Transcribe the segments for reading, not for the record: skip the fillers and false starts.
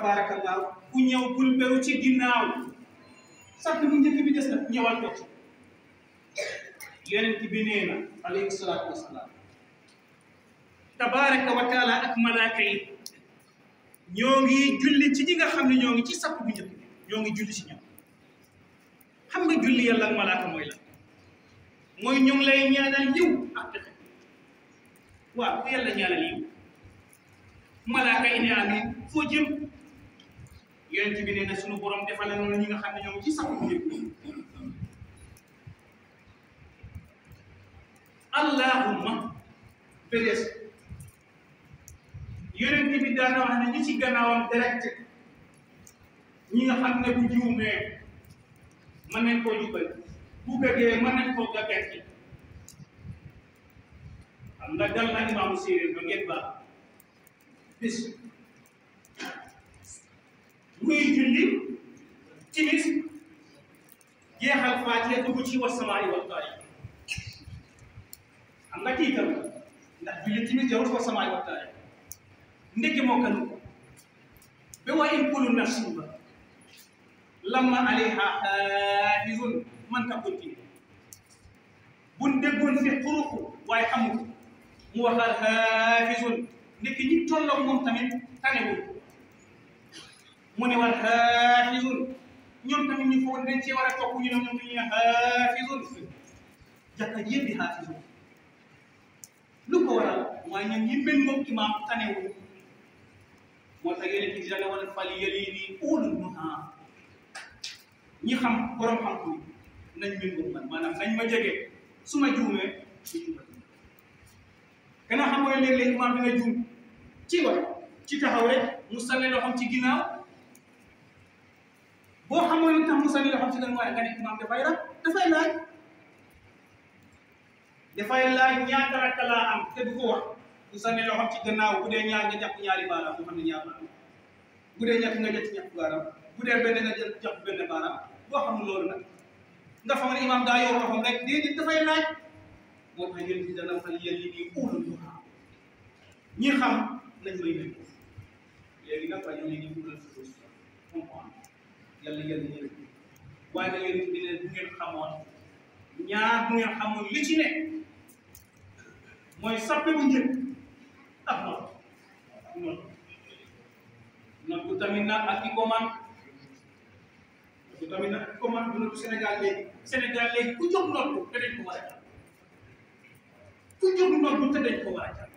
tabarakallah ku ñëw bul beru ci ginnaaw sax bu njëkk bi des na ñëwal ko yonent bi nee na alayhi salaatu wasalaam tabaraka wa taala ak malaaka yi ñoo ngi julli ci ñi nga xam ne ñoo ngi ci sapp bu njëkk ñoo ngi julli ci ñoom xam nga julli yàlla ak malaaka mooy la mooy ñu ngi lay ñaanal yiw ak texe waaw ku yàlla ñaanal yiw malaaka yi ne amiin foo jëm yonent bi nee na sunu borom defal na noonu ñi nga xam ne ñoo ngi ci sapp bu njëkk allahumma bedes yonent bi daana wax ne ñi ci gannaawam direct ñi nga xam ne bu juumee mën nañ koo jubal bu gëgee mën nañ koo gàgganti xam nga dal na imaamu séeréer ba ngeen baax bis muy julli timis jeexal faatiha dugg ci wasamaa'i wal taariq am nga tiital ndax julli timis jarul wasamaa'i wal taariq ndeke moo kanu ko ba wa in kullu nafsin ba lamma alayha haafizun man ka continue buñ déggoon fi xuruxu waaye xamu ko mu waxal haafizun ndeke ñi tolloo moom tamit tanewul mu ne war haafizun ñoom tamit ñu foog dañ cee war a topp ñu ne ñoom dañuy haafizun jàkka ji yëpp di haafizun lu ko waral mooy ñoom ñi méngoog imaam tanewul moo tax yéen a ngi dana wala fal yalini ulul nuha ñi xam borom xam-xam nañ méngoog man maanaam nañ ma jege su ma juumee su jubal gannaaw xam nga léeg-léeg imaam dina juum ci wax ci taxaw rek mu sànni loo xam ci ginnaaw boo xamoo lu tax mu sànni loo xam ci ginnaaw waaye nga ne imaam dafay laaj ñaata rakka laa am te du ko wax mu sànni loo xam ci gannaaw bu dee ñaar nga jàpp ñaari baaraam mu xam ne ñaar baaraam bu dee ñett nga jàpp ñett baaraam bu dee benn nga jàpp benn baaraam boo xamul loolu nag nga xam ne imaam daa yor loxoom rek déedéet dafay laaj moo tax yéen ci dana fal yéen li nii ulul nuha ñi xam nañ may nekk léegi nag waaye ñoo ngi nii ulul comprendre yàlla ñëw waaye nag yéen di leen bu ngeen xamoon ñaar bu ngeen xamoon li ci ne mooy sappe bu njëkk ak noonu tamit nag ak i commande tamit nag ak i commande bu nekk Sénégal léegi ku jóg noddu te dañ ko war a jàpp ku jóg noddu te dañ ko war a jàpp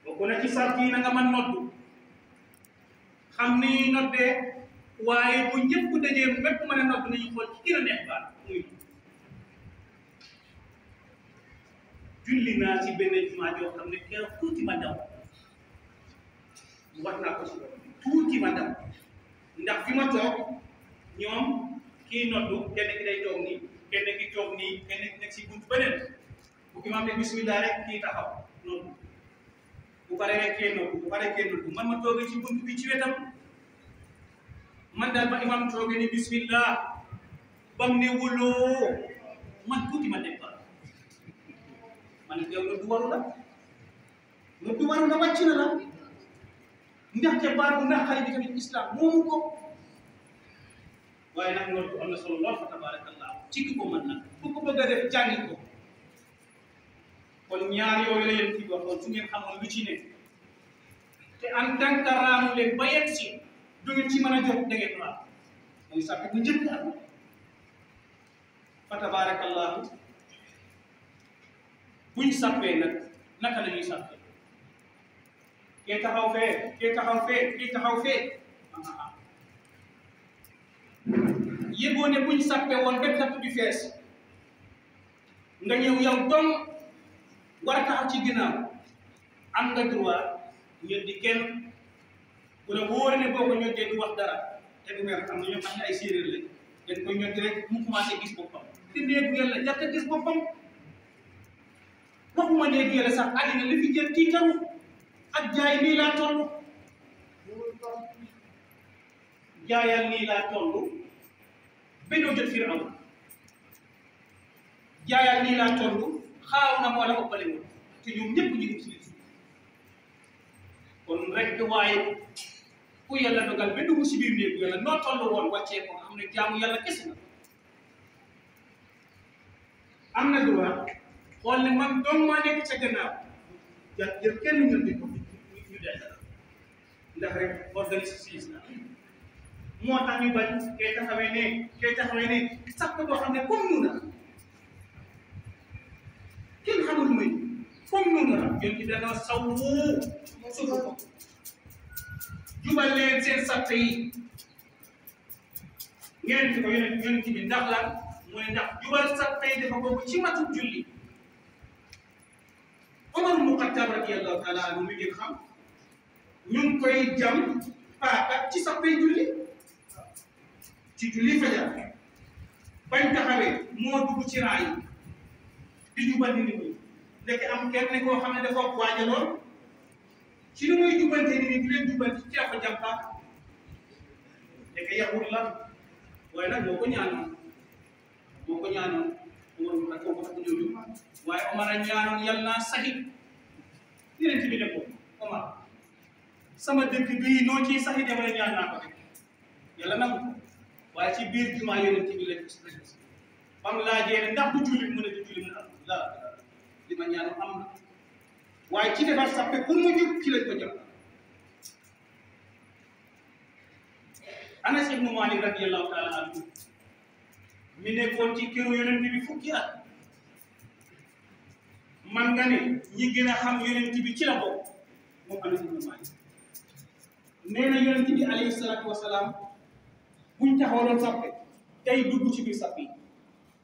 bokk na ci sart yi na nga mën noddu xam ni noddee waaye bu ñëpp dajee bépp mën a noddu nañu xool ci gën a neex baat muy julli naa ci benn jumaa joo xam ne keroog tuuti ma daw wax naa ko ci tuuti ma daw ndax fi ma toog ñoom kii noddu kenn ki day toog nii kenn ki toog nii kenn ki nekk si buntu beneen bu imaam ne bismillah rek kii taxaw noddu bu paree rek kee noddu bu paree kee noddu man ma toogee ci buntu bi ci wetam man daal ba imaam toogee ni bismillah bam ne wuloo man tuuti ma départ man yow noddu waru la wàcc na la ndaxte baat bu naqari bi tamit islam moomu ko waaye nag noddu am na solo lool fa tabarakallah ci ki ko mën nag bu ko bëgg a def jàngi ko kon ñaar yooyu la yéen fi waxoon su ngeen xamoon lu ci ne te en tant que raamu leen ba yegg si du ngeen ci mën a jot da ngeen raam mooy sàppe bu njëkk ak fa tabarakallahu buñ sàppee nag naka la ñuy sàppee kee taxaw fee yëgoo ne buñ sàppee woon ba tapp bi fees nga ñëw yow dong war a taxaw ci ginnaaw am nga droit ñoddi kenn ku la wóor ne boo ko ñoddee du wax dara te du mer am na ñoo xam ne ay séeréer lañ dañ koy ñoddi rek mu commencé gis boppam te néegu yàlla jarte gis boppam waxuma néegu yàlla sax àddina li fi jël tiitaru ak jaay nii laa toll jaayal nii laa toll benn jot Firawn jaayal nii laa toll xaaw na moo la ëppale woon te ñoom ñëpp ñu ngi ci noonu rek waaye ku yàlla dogal ba dugg si biir néegu yàlla noo toll woon wàccee ko xam ne jaamu yàlla kese na am na droit xool ne man dong maa nekk ca gannaaw jël kenn ñëw di ko ñu def ndax rek organisation la moo tax ñu bañ kay taxawee ne sax boo xam ne comme nous la kenn xamul muy comme nous la yéen ci dana sawu suufu ko jubal leen seen sàppe yi ngeen ci ko yonent bi ndax lan mooy ndax jubal sàppe yi dafa bokk ci matu julli Omar ibn Khattab radiyallahu taala anhu mi ngeen xam ñu ngi koy jam paaka ci sàppe julli ci julli fajar bañ taxawee moo dugg ci raay yi di jubal nit ñi ndeke am kenn koo xam ne dafa waajaloon ci li muy jubante nit ñi di leen jubanti ci la ko jam paaka ndeke yahud la waaye nag moo ko ñaanoon Omar ko ko ñëw waaye Omar a ñaanoon yàlla naa saxi yeneen bi ne ko Omar sama dëkk bii noo ciy saxi demale ñaan naa ko rek yàlla nangu ko waaye ci biir jumaa yeneen bi lañ ko bam laajee ne ndax du julli mu ne du julli mu ne la li ma ñaanoon am na waaye ci defar sappe pour mu jub ci lañ ko jëm Anas ibnu Malik radiyallahu taala anhu mi nekkoon ci këru yonent bi fukki at man nga ne ñi gën a xam yonent bi ci la bokk moom Anas ibnu Malik nee na yonent bi alayhi salaatu wasalaam buñ taxawaloon sappe tey dugg ci biir sappe yi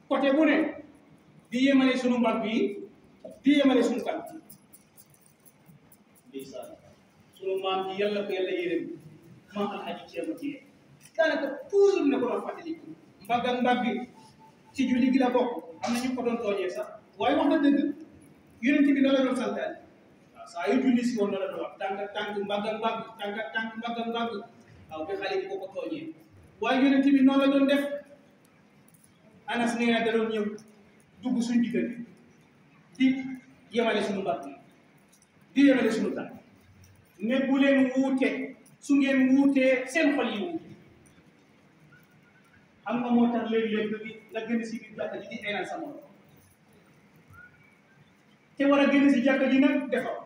côté bu ne di yemale sunu mbagg yi di yemale sunu kan ndeysaan sunu maam ji yàlla ko yàlla yërëm maam alhaji Ceerno Jee daanaka toujours ne ko doon fàttaliku mbagg ak mbagg ci julli gi la bokk am na ñu ko doon tooñee sax waaye wax na dëgg yonent bi la doon santaane waaw saa yu julli si woon la doon wax tànk ak tànk mbagg ak mbagg tànk ak tànk mbagg ak mbagg waaw ba xale bi ko tooñee waaye yonent bi noonu la doon def Anas nee na da doon ñëw dugg suñu diggante di yemale suñu mbagg di yemale suñu tànk ne bu leen wuute su ngeen wuutee seen xol yi wuute xam nga moo tax léeg-léeg nga gën si biir jàkka ji di eenal sa morom te war a génn si jàkka ji nag defar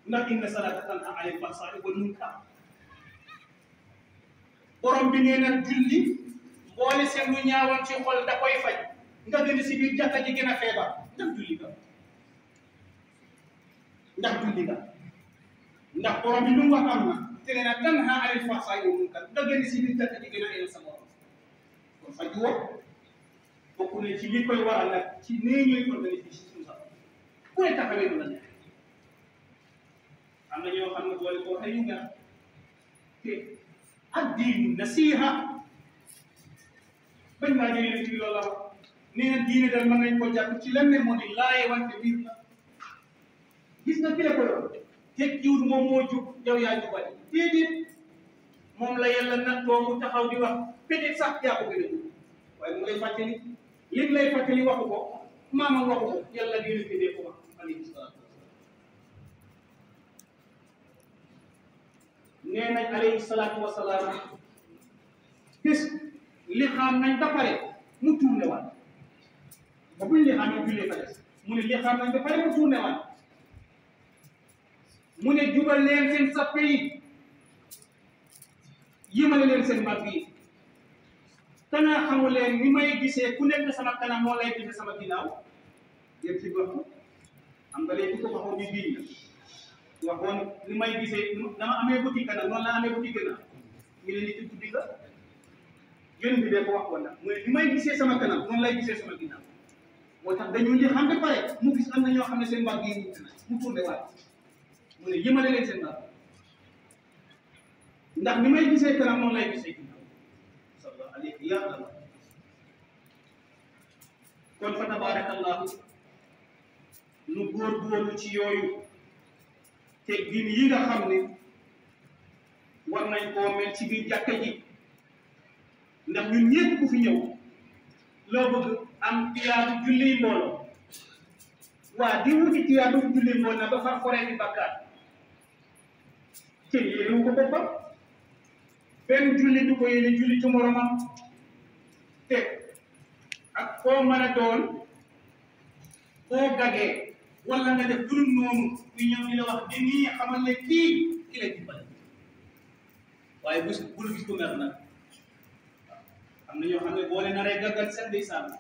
ndax inna salaata tanhaa anil fahshaa'i wal munkar borom bi nee na julli mboole seen lu ñaawoon ci xol da koy faj nga gën si biir jàkka ji gën a feebar ndax julli ga ndax borom bi lu mu wax am na te nee na tanhaa anil fahshaa'i wal munkar nga gën si biir jàkka ji gën a eenal sa morom kon faj woo bokk na ci li koy waral nag ci nee ñooy organiser ci suñu sax ku ne taxawee du la neex am na ñoo xam ne boole ko waxee ñu nga te ak diinu nasiha bañ maa jëlee ci loolu la wax nee na diine dal mën nañ ko jàpp ci lan ne moo di laaye wante biir la gis nga ki la ko yor tekkiwul moom moo jub yow yaa jubali déedéet moom la yàlla nattoo mu taxaw di wax peut-être sax yaa ko gën a jub waaye mu lay fàttali lim lay fàttali waxu ko maamam waxu ko yàlla dina fi dee ko wax alayhi salaatu nee nañ alayhi salaatu wasalaam bis li xam nañ ba pare mu tourné waat ba buñ li xam ne jullee fa des mu ne li xam nañ ba pare mu tourné waat mu ne jubal leen seen sappe yi yëmale leen seen mbagg yi kanaa xamu leen ni may gisee ku nekk sama kanam moo lay gisee sama ginnaaw yéen ci wax am nga léegi ko waxoon ni bii la waxoon ni may gisee dama amee bëti kanam noonu la amee bëti gannaaw ñu ne nit tuddi nga yéen bi de ko wax woon na mu ne ni may gisee sama kanam noonu lay gisee sama ginnaaw moo tax dañu li xam ba pare mu gis am na ñoo xam ne seen mbagg yi mu tourné waat mu ne yëmale leen seen mbagg ndax ni may gisee kanam noonu lay gisee ginnaaw sallallahu alayhi wa sallam kon fa tabarakallahu nu góorgóorlu ci yooyu te diin yi nga xam ne war nañ koo mel ci biir jàkka ji ndax ñun ñëpp ku fi ñëw loo bëgg am tiyaatu julli mbooloo waa di wuti tiyaatu julli mbooloo na ba far foree di bakkaat te yéenewu ko boppam benn julli du ko yéene julli ci moromam te ak koo mën a doon boo gagee wala nga def dul noonu kuy ñëw di la wax di nii xamal ne kii ki la dimbale waaye bul gis ko mer nag am na ñoo xam ne boo leen naree gàggal seen ndeysaan